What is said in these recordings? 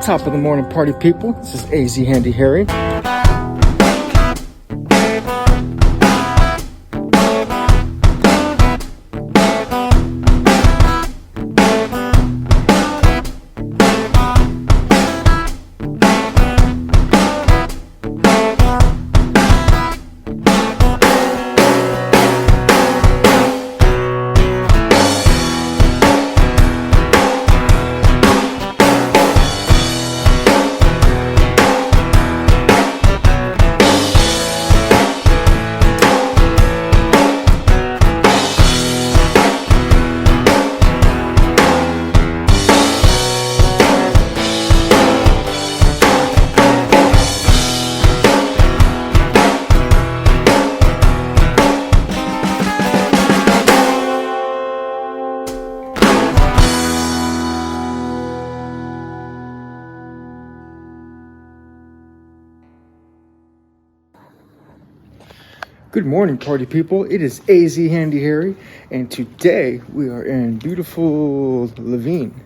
Top of the morning, party people. This is AZ Handy Harry. Good morning, party people. It is AZ Handy Harry, and today we are in beautiful Levine.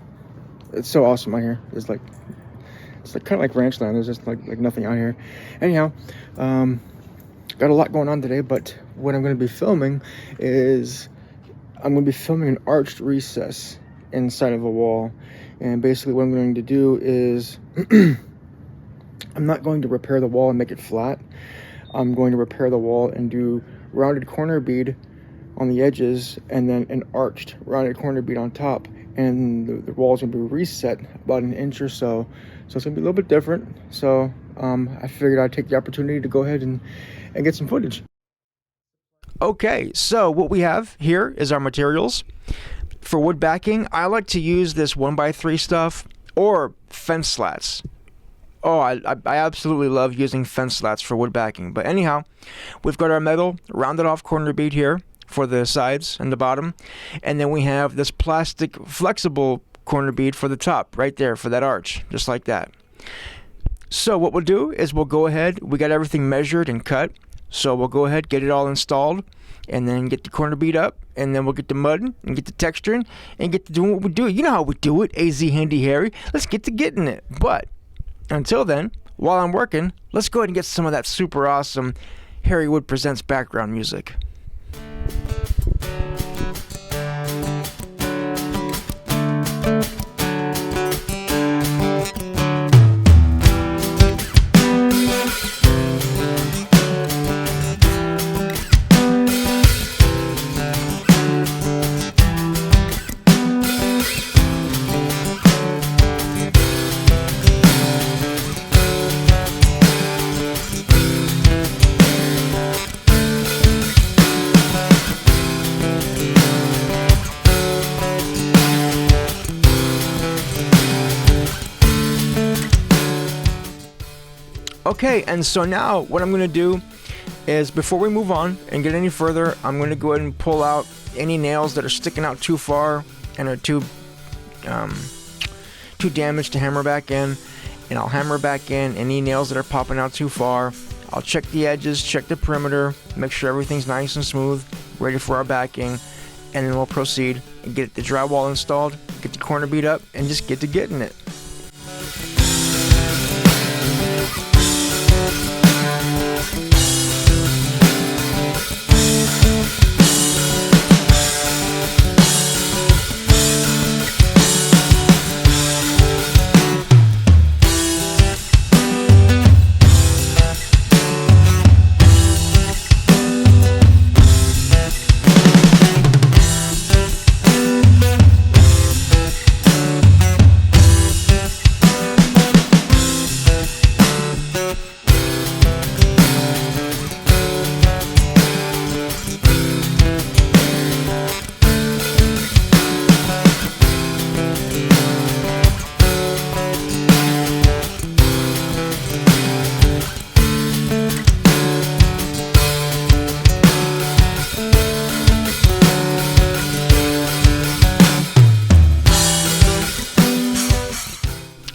It's so awesome out here. It's like kind of like ranch land. There's just like nothing out here. Anyhow, got a lot going on today, but what I'm going to be filming is I'm going to be filming an arched recess inside of a wall, and basically what I'm going to do is I'm not going to repair the wall and make it flat. I'm going to repair the wall and do rounded corner bead on the edges and then an arched rounded corner bead on top, and the wall's going to be reset about an inch or so. So it's going to be a little bit different. So I figured I'd take the opportunity to go ahead and get some footage. Okay, so what we have here is our materials. For wood backing, I like to use this 1x3 stuff or fence slats. Oh, I absolutely love using fence slats for wood backing. But anyhow, we've got our metal rounded off corner bead here for the sides and the bottom. And then we have this plastic flexible corner bead for the top right there for that arch, just like that. So what we'll do is we'll go ahead, we got everything measured and cut. So we'll go ahead, get it all installed, and then get the corner bead up, and then we'll get the mudding and get the texturing and get to doing what we do. You know how we do it, AZ Handy Harry. Let's get to getting it. But until then, while I'm working, let's go ahead and get some of that super awesome Harry Wood Presents background music. Okay, and so now what I'm going to do is, before we move on and get any further, I'm going to go ahead and pull out any nails that are sticking out too far and are too damaged to hammer back in, and I'll hammer back in any nails that are popping out too far. I'll check the edges, check the perimeter, make sure everything's nice and smooth, ready for our backing, and then we'll proceed and get the drywall installed, get the corner bead up, and just get to getting it.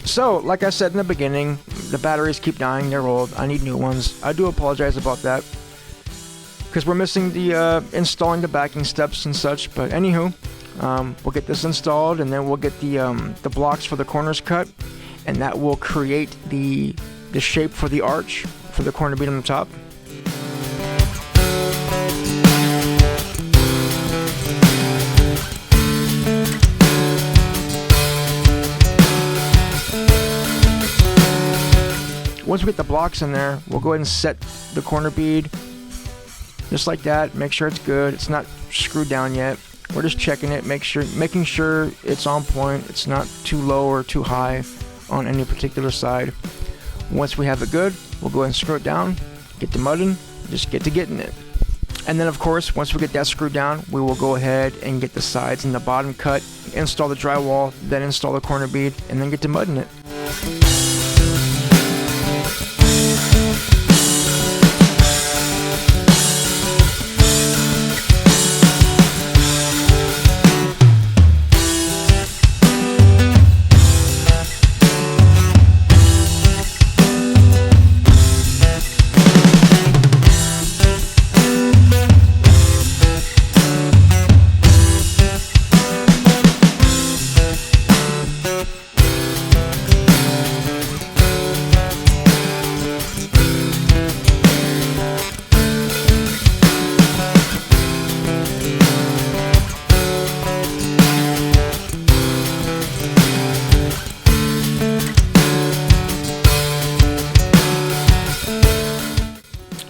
So, like I said in the beginning, the batteries keep dying, they're old, I need new ones. I do apologize about that, because we're missing the installing the backing steps and such, but anywho, we'll get this installed, and then we'll get the blocks for the corners cut, and that will create the shape for the arch for the corner bead on the top. Once we get the blocks in there, we'll go ahead and set the corner bead just like that. Make sure it's good. It's not screwed down yet. We're just checking it, making sure it's on point. It's not too low or too high on any particular side. Once we have it good, we'll go ahead and screw it down, get the mudding, just get to getting it. And then of course, once we get that screwed down, we will go ahead and get the sides and the bottom cut, install the drywall, then install the corner bead, and then get to mudding it.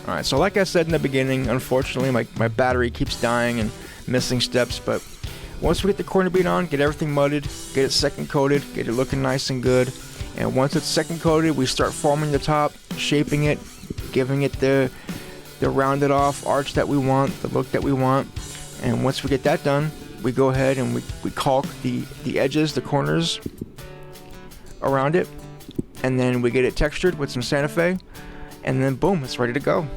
Alright, so like I said in the beginning, unfortunately my battery keeps dying and missing steps, but once we get the corner bead on, get everything mudded, get it second coated, get it looking nice and good, and once it's second coated, we start forming the top, shaping it, giving it the rounded off arch that we want, the look that we want, and once we get that done, we go ahead and we caulk the edges, the corners around it, and then we get it textured with some Santa Fe, and then boom, it's ready to go.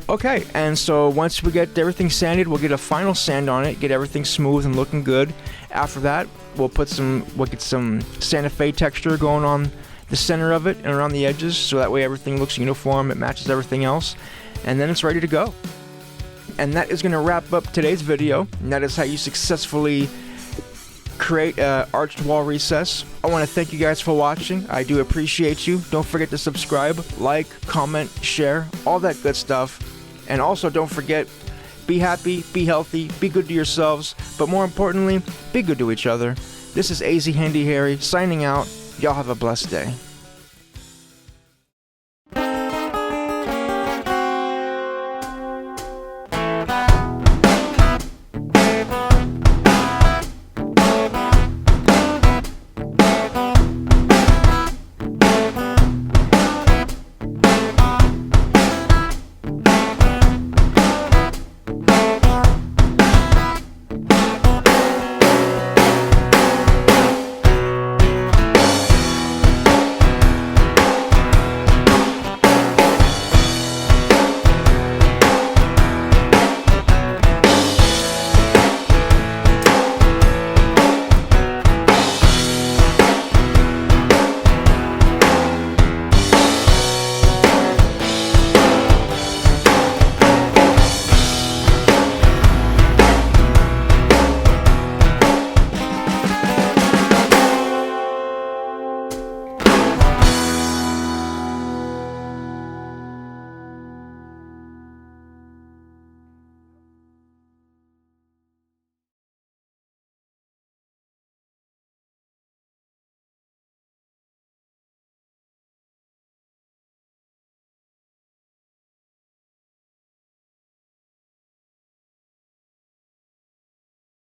Okay, and so once we get everything sanded, we'll get a final sand on it, get everything smooth and looking good. After that, we'll get some Santa Fe texture going on the center of it and around the edges, so that way everything looks uniform, it matches everything else, and then it's ready to go. And that is going to wrap up today's video, and that is how you successfully create an arched wall recess. I want to thank you guys for watching. I do appreciate you. Don't forget to subscribe, like, comment, share, all that good stuff. And also don't forget, be happy, be healthy, be good to yourselves, but more importantly, be good to each other. This is AZ Handy Harry signing out. Y'all have a blessed day.